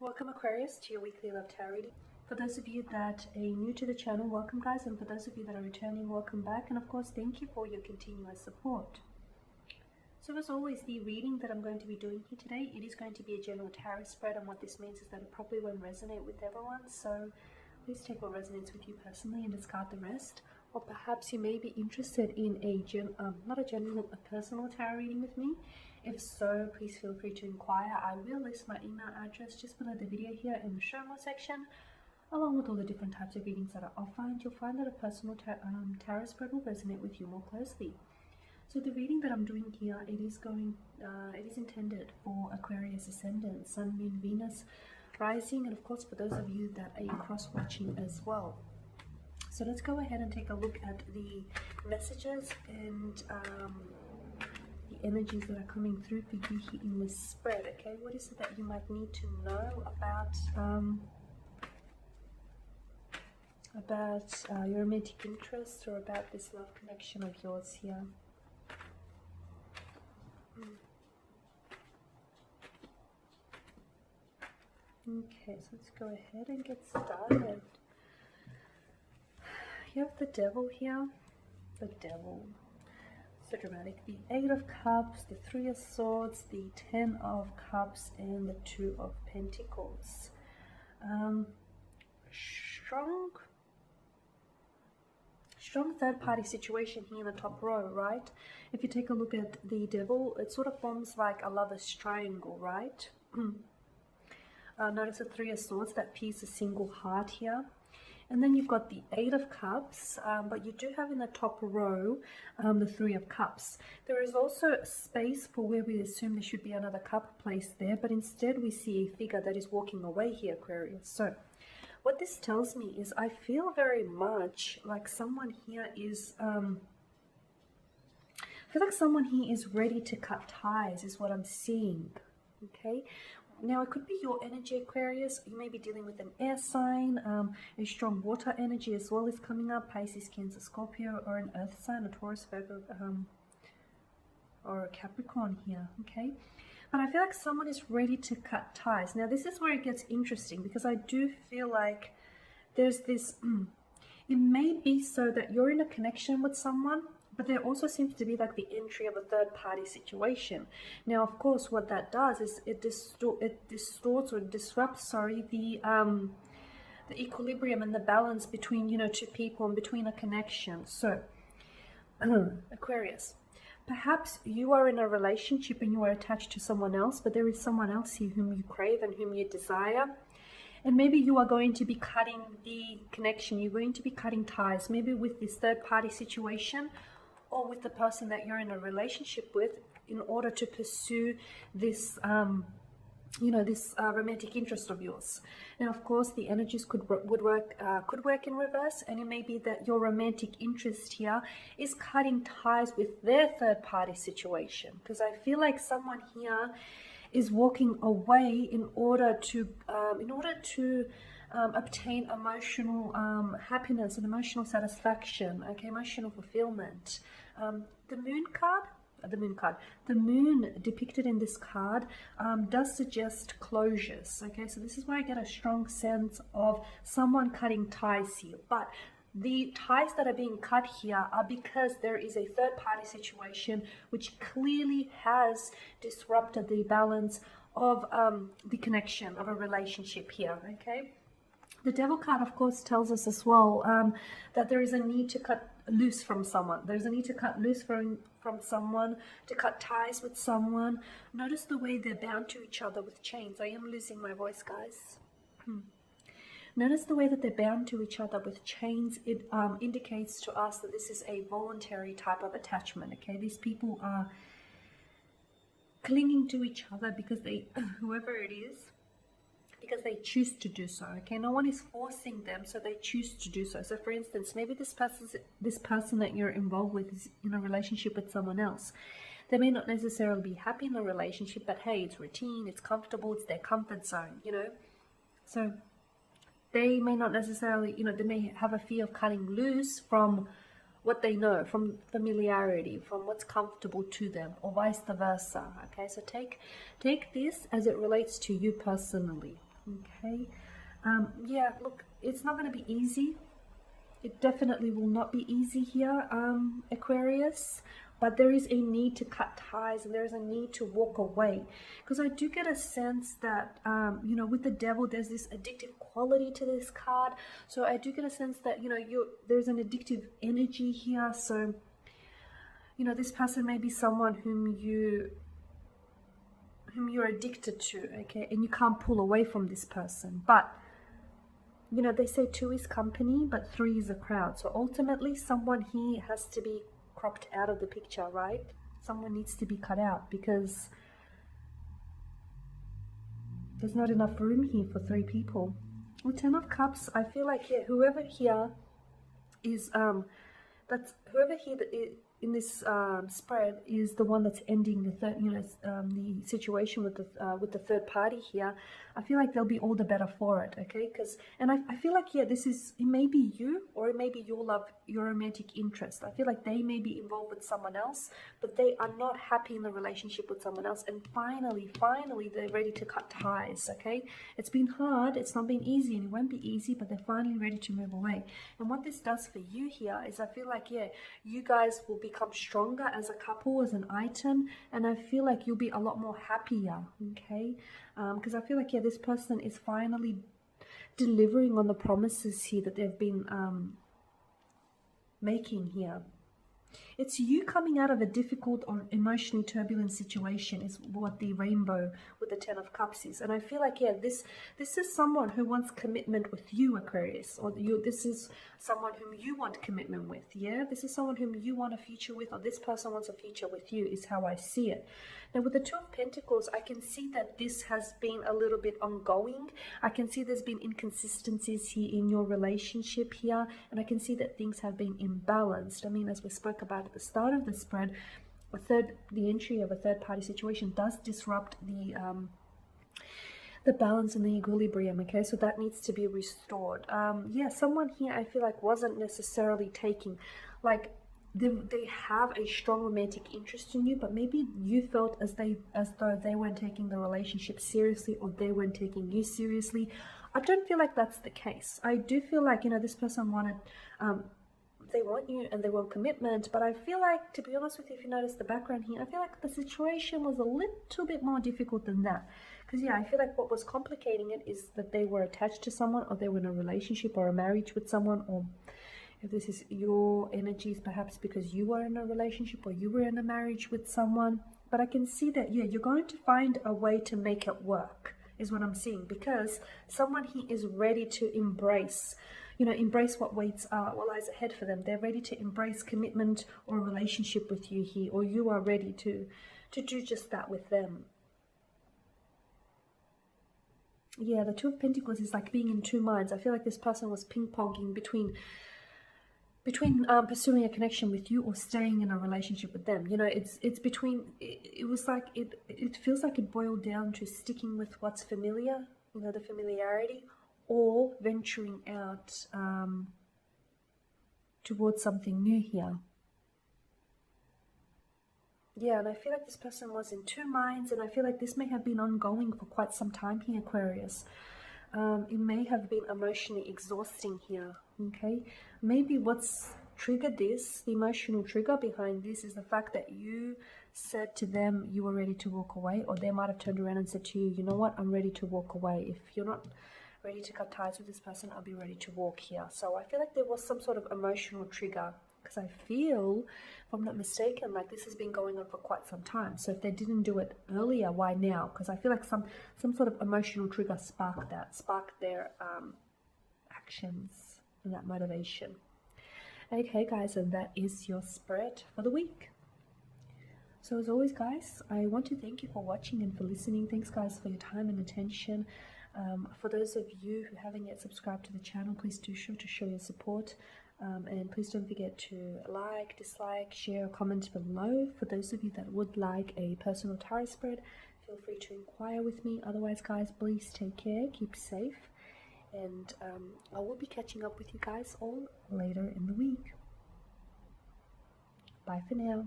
Welcome Aquarius to your weekly love tarot reading. For those of you that are new to the channel, welcome guys, and for those of you that are returning, welcome back, and of course thank you for your continuous support. So as always, the reading that I'm going to be doing here today, it is going to be a general tarot spread, and what this means is that it probably won't resonate with everyone, so please take what resonates with you personally and discard the rest. Or perhaps you may be interested in a personal tarot reading with me. If so, please feel free to inquire. I will list my email address just below the video here in the show more section, along with all the different types of readings that I offer, and you'll find that a personal tarot spread will resonate with you more closely. So the reading that I'm doing here, it is intended for Aquarius ascendant, Sun, Moon, Venus, Rising, and of course for those of you that are cross-watching as well. So let's go ahead and take a look at the messages and the energies that are coming through for you here in this spread. Okay, what is it that you might need to know about your romantic interest, or about this love connection of yours here? Okay, so let's go ahead and get started. You have the Devil here. The Devil. So dramatic. The 8 of Cups, the 3 of Swords, the 10 of Cups, and the 2 of Pentacles. Strong third-party situation here in the top row, right? If you take a look at the Devil, it sort of forms like a lover's triangle, right? Notice the 3 of Swords, that piece, a single heart here. And then you've got the 8 of Cups, but you do have in the top row the 3 of Cups. There is also space for where we assume there should be another cup placed there, but instead we see a figure that is walking away here, Aquarius. So what this tells me is I feel very much like someone here is... I feel like someone here is ready to cut ties, is what I'm seeing. Okay, now it could be your energy, Aquarius. You may be dealing with an air sign, a strong water energy as well is coming up, Pisces, Cancer, Scorpio, or an earth sign, a Taurus, Virgo, or a Capricorn here. Okay, but I feel like someone is ready to cut ties. Now this is where it gets interesting, because I do feel like there's this it may be so that you're in a connection with someone, but there also seems to be like the entry of a third-party situation. Now, of course, what that does is it distorts or disrupts, the equilibrium and the balance between, two people and between a connection. So, Aquarius, perhaps you are in a relationship and you are attached to someone else, but there is someone else here whom you crave and whom you desire. And maybe you are going to be cutting the connection. You're going to be cutting ties, maybe with this third-party situation, or with the person that you're in a relationship with, in order to pursue this, romantic interest of yours. Now, of course, the energies could work in reverse, and it may be that your romantic interest here is cutting ties with their third-party situation, because I feel like someone here is walking away in order to obtain emotional happiness and emotional satisfaction, okay, emotional fulfillment. The moon depicted in this card does suggest closures, okay, so this is where I get a strong sense of someone cutting ties here, but the ties that are being cut here are because there is a third-party situation which clearly has disrupted the balance of the connection of a relationship here, okay? The Devil card, of course, tells us as well that there is a need to cut loose from someone. There's a need to cut loose from someone, to cut ties with someone. Notice the way they're bound to each other with chains. I am losing my voice, guys. Notice the way that they're bound to each other with chains. It indicates to us that this is a voluntary type of attachment, okay? These people are clinging to each other because they, whoever it is, because they choose to do so, okay? No one is forcing them, so they choose to do so. So for instance, maybe this person that you're involved with is in a relationship with someone else. They may not necessarily be happy in the relationship, but hey, it's routine, it's comfortable, it's their comfort zone, So they may not necessarily, they may have a fear of cutting loose from what they know, from familiarity, from what's comfortable to them, or vice versa. Okay, so take this as it relates to you personally. Okay. Yeah, look, it's not going to be easy. It definitely will not be easy here, Aquarius, but there is a need to cut ties and there is a need to walk away, because I do get a sense that, you know, with the devil, there's this addictive quality to this card. So I do get a sense that, you know, there's an addictive energy here. So, you know, this person may be someone whom you're addicted to, okay, and you can't pull away from this person. But you know, they say 2 is company, but 3 is a crowd. So ultimately, someone here has to be cropped out of the picture, right? Someone needs to be cut out because there's not enough room here for 3 people. With 10 of Cups, I feel like, yeah, whoever here is, whoever here in this spread is the one that's ending the third, you know, the situation with the third party here. I feel like they'll be all the better for it, okay? And I feel like, yeah, it may be you, or it may be your love, your romantic interest. I feel like they may be involved with someone else, but they are not happy in the relationship with someone else, and finally they're ready to cut ties, okay? It's been hard, it's not been easy, and it won't be easy, but they're finally ready to move away. And what this does for you here is, I feel like, yeah, you guys will become stronger as a couple, as an item, and I feel like you'll be a lot more happier, okay? Because I feel like, yeah, this person is finally delivering on the promises here that they've been making here. It's you coming out of a difficult or emotionally turbulent situation is what the rainbow with the 10 of Cups is. And I feel like, yeah, this is someone who wants commitment with you, Aquarius, or this is someone whom you want commitment with, yeah? This is someone whom you want a future with, or this person wants a future with you, is how I see it. Now, with the 2 of Pentacles, I can see that this has been a little bit ongoing. I can see there's been inconsistencies here in your relationship here, and I can see that things have been imbalanced. I mean, as we spoke about at the start of the spread, the entry of a third-party situation does disrupt the balance and the equilibrium, okay? So that needs to be restored. Yeah, someone here I feel like wasn't necessarily taking, like, they have a strong romantic interest in you, but maybe you felt as though they weren't taking the relationship seriously, or they weren't taking you seriously. I don't feel like that's the case. I do feel like, you know, this person wanted, they want you and they want commitment, but I feel like, to be honest with you, if you notice the background here, I feel like the situation was a little bit more difficult than that. Because, yeah, I feel like what was complicating it is that they were attached to someone, or they were in a relationship or a marriage with someone, or if this is your energies, perhaps because you were in a relationship or you were in a marriage with someone. But I can see that, yeah, you're going to find a way to make it work, is what I'm seeing, because someone here is ready to embrace, you know, embrace what lies ahead for them. They're ready to embrace commitment or a relationship with you here, or you are ready to do just that with them. Yeah, the 2 of Pentacles is like being in 2 minds. I feel like this person was ping-ponging between pursuing a connection with you or staying in a relationship with them. You know, it's between, it was like, it feels like it boiled down to sticking with what's familiar, you know, the familiarity, or venturing out towards something new here. Yeah, and I feel like this person was in 2 minds, and I feel like this may have been ongoing for quite some time here, Aquarius. It may have been emotionally exhausting here, okay? Maybe what's triggered this, the emotional trigger behind this, is the fact that you said to them you were ready to walk away, or they might have turned around and said to you, you know what, I'm ready to walk away. If you're not ready to cut ties with this person, I'll be ready to walk here. So I feel like there was some sort of emotional trigger, because I feel, if I'm not mistaken, like this has been going on for quite some time. So if they didn't do it earlier, why now? Because I feel like some sort of emotional trigger sparked their actions and that motivation. Okay, guys, and that is your spread for the week. So as always, guys, I want to thank you for watching and for listening. Thanks, guys, for your time and attention. For those of you who haven't yet subscribed to the channel, please do sure to show your support. And please don't forget to like, dislike, share, or comment below. For those of you that would like a personal tarot spread, feel free to inquire with me. Otherwise, guys, please take care, keep safe, and I will be catching up with you guys all later in the week. Bye for now.